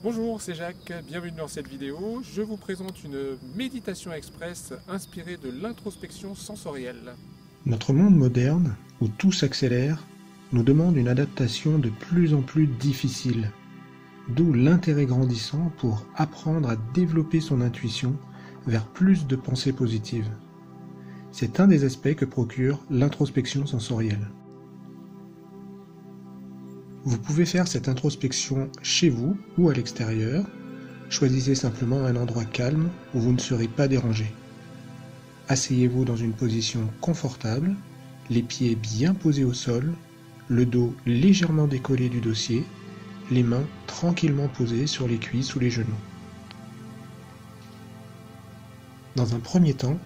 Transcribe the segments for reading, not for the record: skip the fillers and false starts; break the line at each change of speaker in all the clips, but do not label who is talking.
Bonjour, c'est Jacques, bienvenue dans cette vidéo. Je vous présente une méditation express inspirée de l'introspection sensorielle.
Notre monde moderne, où tout s'accélère, nous demande une adaptation de plus en plus difficile, d'où l'intérêt grandissant pour apprendre à développer son intuition vers plus de pensées positives. C'est un des aspects que procure l'introspection sensorielle. Vous pouvez faire cette introspection chez vous ou à l'extérieur. Choisissez simplement un endroit calme où vous ne serez pas dérangé. Asseyez-vous dans une position confortable, les pieds bien posés au sol, le dos légèrement décollé du dossier, les mains tranquillement posées sur les cuisses ou les genoux. Dans un premier temps,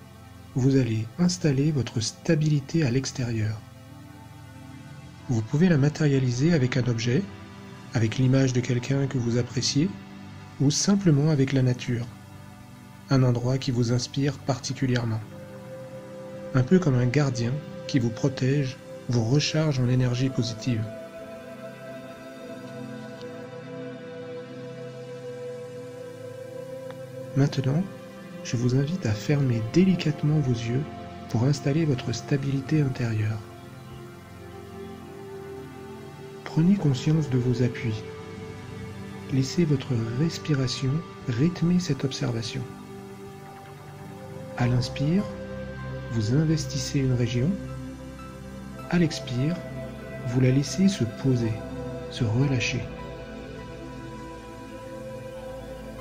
vous allez installer votre stabilité à l'extérieur. Vous pouvez la matérialiser avec un objet, avec l'image de quelqu'un que vous appréciez, ou simplement avec la nature, un endroit qui vous inspire particulièrement. Un peu comme un gardien qui vous protège, vous recharge en énergie positive. Maintenant, je vous invite à fermer délicatement vos yeux pour installer votre stabilité intérieure. Prenez conscience de vos appuis. Laissez votre respiration rythmer cette observation. À l'inspire, vous investissez une région. À l'expire, vous la laissez se poser, se relâcher.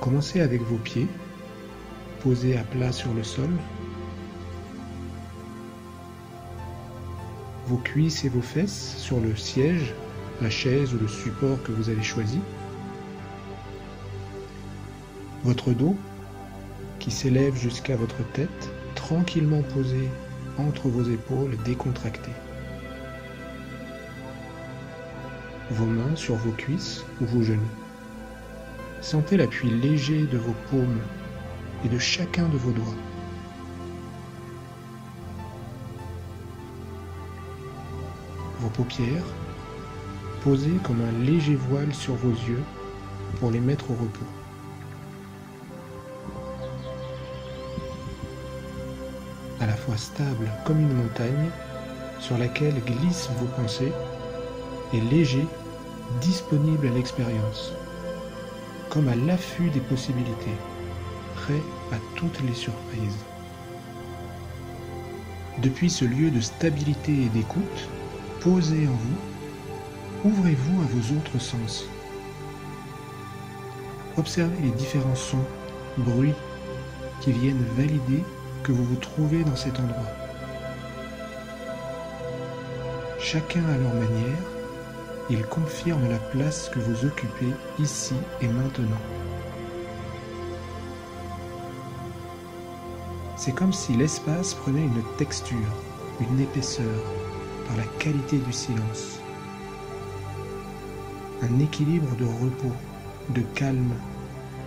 Commencez avec vos pieds, posés à plat sur le sol. Vos cuisses et vos fesses sur le siège, la chaise ou le support que vous avez choisi. Votre dos qui s'élève jusqu'à votre tête, tranquillement posé entre vos épaules décontractées. Vos mains sur vos cuisses ou vos genoux. Sentez l'appui léger de vos paumes et de chacun de vos doigts. Vos paupières posées comme un léger voile sur vos yeux pour les mettre au repos. À la fois stable comme une montagne sur laquelle glissent vos pensées et léger, disponible à l'expérience, comme à l'affût des possibilités, prêt à toutes les surprises. Depuis ce lieu de stabilité et d'écoute, posé en vous, ouvrez-vous à vos autres sens. Observez les différents sons, bruits qui viennent valider que vous vous trouvez dans cet endroit. Chacun à leur manière, ils confirment la place que vous occupez ici et maintenant. C'est comme si l'espace prenait une texture, une épaisseur, par la qualité du silence. Un équilibre de repos, de calme,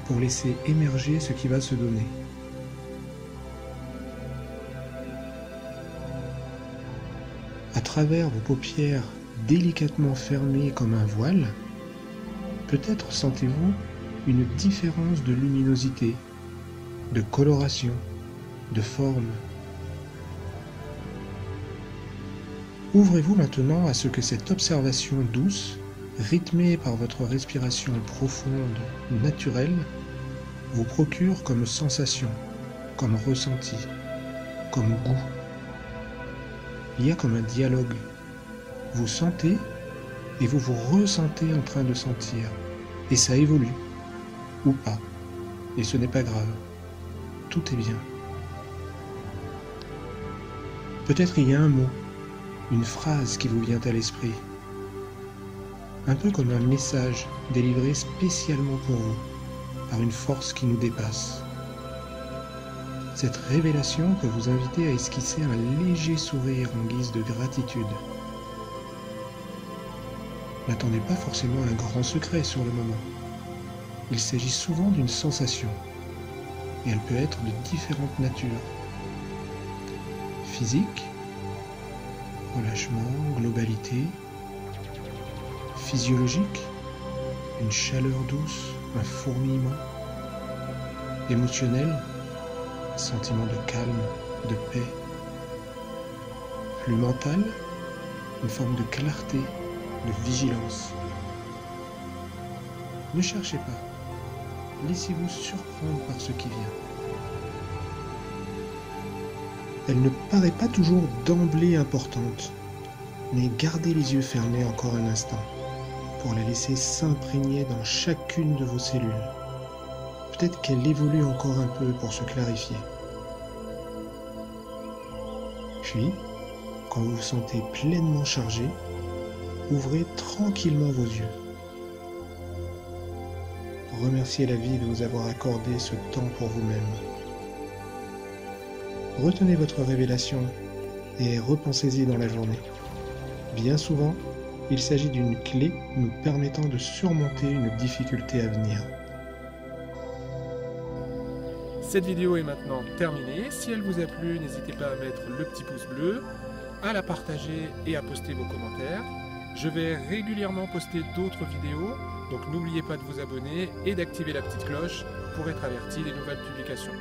pour laisser émerger ce qui va se donner. À travers vos paupières délicatement fermées comme un voile, peut-être sentez-vous une différence de luminosité, de coloration, de forme. Ouvrez-vous maintenant à ce que cette observation douce, rythmée par votre respiration profonde, naturelle, vous procure comme sensation, comme ressenti, comme goût. Il y a comme un dialogue. Vous sentez et vous vous ressentez en train de sentir. Et ça évolue, ou pas. Et ce n'est pas grave. Tout est bien. Peut-être il y a un mot, une phrase qui vous vient à l'esprit. Un peu comme un message délivré spécialement pour vous, par une force qui nous dépasse. Cette révélation peut vous inviter à esquisser un léger sourire en guise de gratitude. N'attendez pas forcément un grand secret sur le moment. Il s'agit souvent d'une sensation, et elle peut être de différentes natures. Physique, relâchement, globalité, physiologique, une chaleur douce, un fourmillement. Émotionnel, un sentiment de calme, de paix. Plus mental, une forme de clarté, de vigilance. Ne cherchez pas, laissez-vous surprendre par ce qui vient. Elle ne paraît pas toujours d'emblée importante, mais gardez les yeux fermés encore un instant pour la laisser s'imprégner dans chacune de vos cellules. Peut-être qu'elle évolue encore un peu pour se clarifier. Puis, quand vous vous sentez pleinement chargé, ouvrez tranquillement vos yeux. Remerciez la vie de vous avoir accordé ce temps pour vous-même. Retenez votre révélation et repensez-y dans la journée. Bien souvent, il s'agit d'une clé nous permettant de surmonter une difficulté à venir.
Cette vidéo est maintenant terminée. Si elle vous a plu, n'hésitez pas à mettre le petit pouce bleu, à la partager et à poster vos commentaires. Je vais régulièrement poster d'autres vidéos, donc n'oubliez pas de vous abonner et d'activer la petite cloche pour être averti des nouvelles publications.